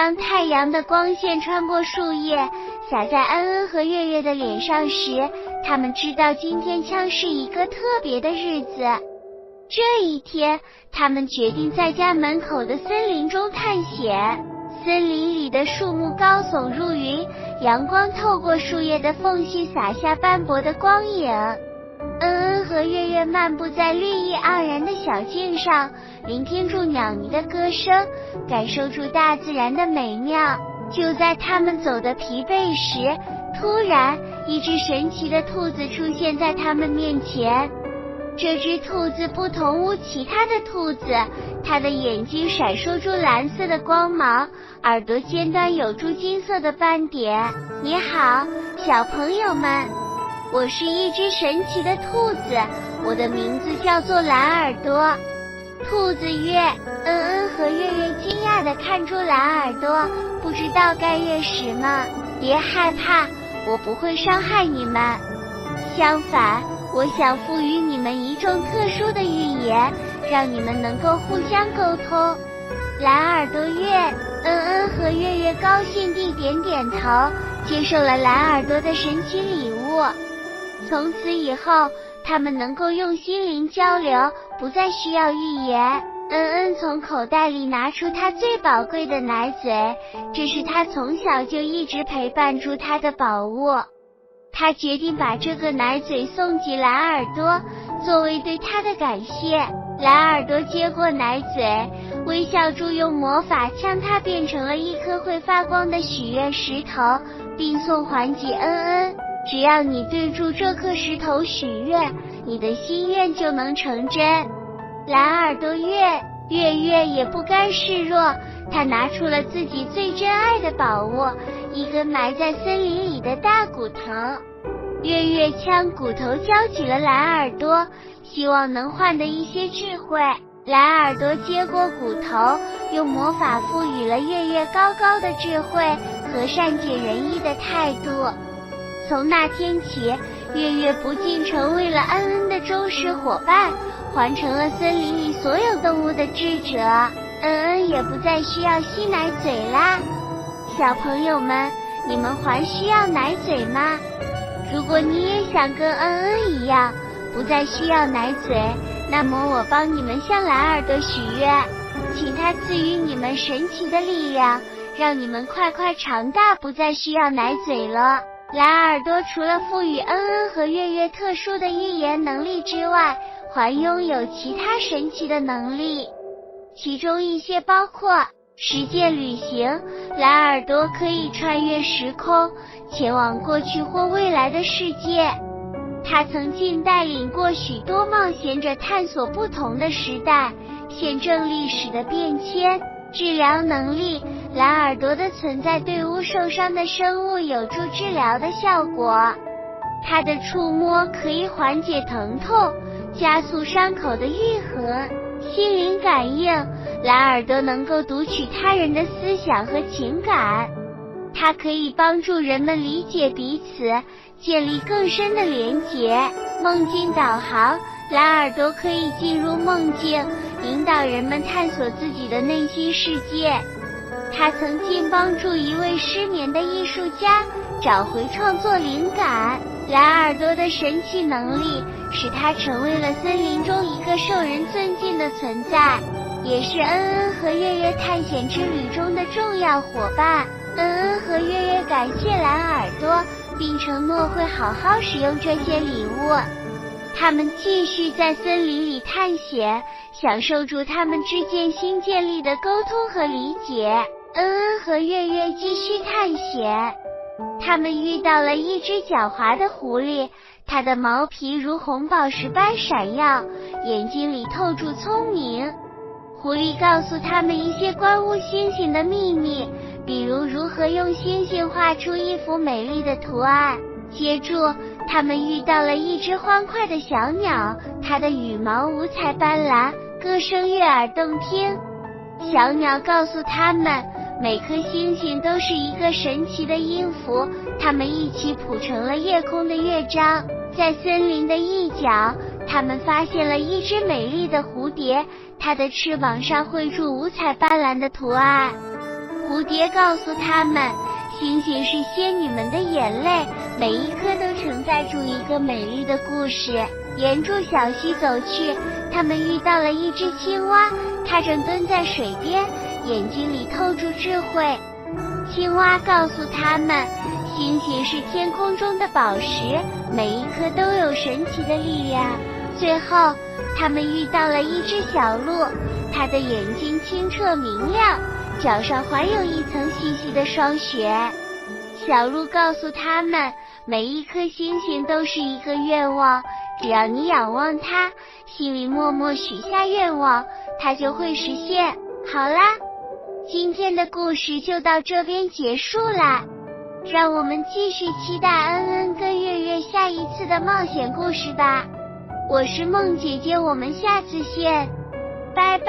当太阳的光线穿过树叶，洒在恩恩和月月的脸上时，他们知道今天将是一个特别的日子。这一天，他们决定在家门口的森林中探险。森林里的树木高耸入云，阳光透过树叶的缝隙洒下斑驳的光影。恩恩和月月漫步在绿意盎然的小径上，聆听住鸟鸣的歌声，感受住大自然的美妙。就在他们走得疲惫时，突然一只神奇的兔子出现在他们面前。这只兔子不同于其他的兔子，它的眼睛闪烁出蓝色的光芒，耳朵尖端有住金色的斑点。你好，小朋友们，我是一只神奇的兔子，我的名字叫做蓝耳朵。兔子约恩恩和月月惊讶地看出蓝耳朵，不知道该约什么。别害怕，我不会伤害你们，相反，我想赋予你们一种特殊的语言，让你们能够互相沟通。蓝耳朵月恩恩和月月高兴地点点头，接受了蓝耳朵的神奇礼物。从此以后，他们能够用心灵交流，不再需要预言。恩恩从口袋里拿出他最宝贵的奶嘴，这是他从小就一直陪伴住他的宝物。他决定把这个奶嘴送给蓝耳朵，作为对他的感谢。蓝耳朵接过奶嘴，微笑住用魔法将它变成了一颗会发光的许愿石头，并送还给恩恩。只要你对住这颗石头许愿，你的心愿就能成真。蓝耳朵月月也不甘示弱，他拿出了自己最珍爱的宝物，一根埋在森林里的大骨头。月月将骨头交给了蓝耳朵，希望能换得一些智慧。蓝耳朵接过骨头，用魔法赋予了月月高高的智慧和善解人意的态度。从那天起，月月不仅成为了恩恩的忠实伙伴，还成了森林里所有动物的智者。恩恩也不再需要吸奶嘴啦。小朋友们，你们还需要奶嘴吗？如果你也想跟恩恩一样，不再需要奶嘴，那么我帮你们向蓝耳朵许愿，请他赐予你们神奇的力量，让你们快快长大，不再需要奶嘴了。蓝耳朵除了赋予恩恩和月月特殊的预言能力之外，还拥有其他神奇的能力，其中一些包括时间旅行。蓝耳朵可以穿越时空，前往过去或未来的世界。他曾经带领过许多冒险者探索不同的时代，见证历史的变迁。治疗能力，蓝耳朵的存在对无受伤的生物有助治疗的效果。它的触摸可以缓解疼痛，加速伤口的愈合。心灵感应，蓝耳朵能够读取他人的思想和情感，它可以帮助人们理解彼此，建立更深的连结。梦境导航，蓝耳朵可以进入梦境，引导人们探索自己的内心世界。他曾经帮助一位失眠的艺术家找回创作灵感。蓝耳朵的神奇能力使他成为了森林中一个受人尊敬的存在，也是恩恩和月月探险之旅中的重要伙伴。恩恩和月月感谢蓝耳朵，并承诺会好好使用这些礼物。他们继续在森林里探险，享受住他们之间新建立的沟通和理解。恩恩和月月继续探险，他们遇到了一只狡猾的狐狸，它的毛皮如红宝石般闪耀，眼睛里透着聪明。狐狸告诉他们一些关于星星的秘密，比如如何用星星画出一幅美丽的图案。接着，他们遇到了一只欢快的小鸟，它的羽毛五彩斑斓，歌声悦耳动听。小鸟告诉他们，每颗星星都是一个神奇的音符，他们一起谱成了夜空的乐章。在森林的一角，他们发现了一只美丽的蝴蝶，它的翅膀上绘出五彩斑斓的图案。蝴蝶告诉他们，星星是仙女们的眼泪，每一颗都承载住一个美丽的故事。沿着小溪走去，他们遇到了一只青蛙，它正蹲在水边，眼睛里透着智慧。青蛙告诉他们，星星是天空中的宝石，每一颗都有神奇的力量。最后，他们遇到了一只小鹿，它的眼睛清澈明亮，脚上还有一层细细的霜雪。小鹿告诉他们，每一颗星星都是一个愿望，只要你仰望它，心里默默许下愿望，它就会实现。好啦，今天的故事就到这边结束啦，让我们继续期待恩恩跟月月下一次的冒险故事吧。我是梦姐姐，我们下次见，拜拜。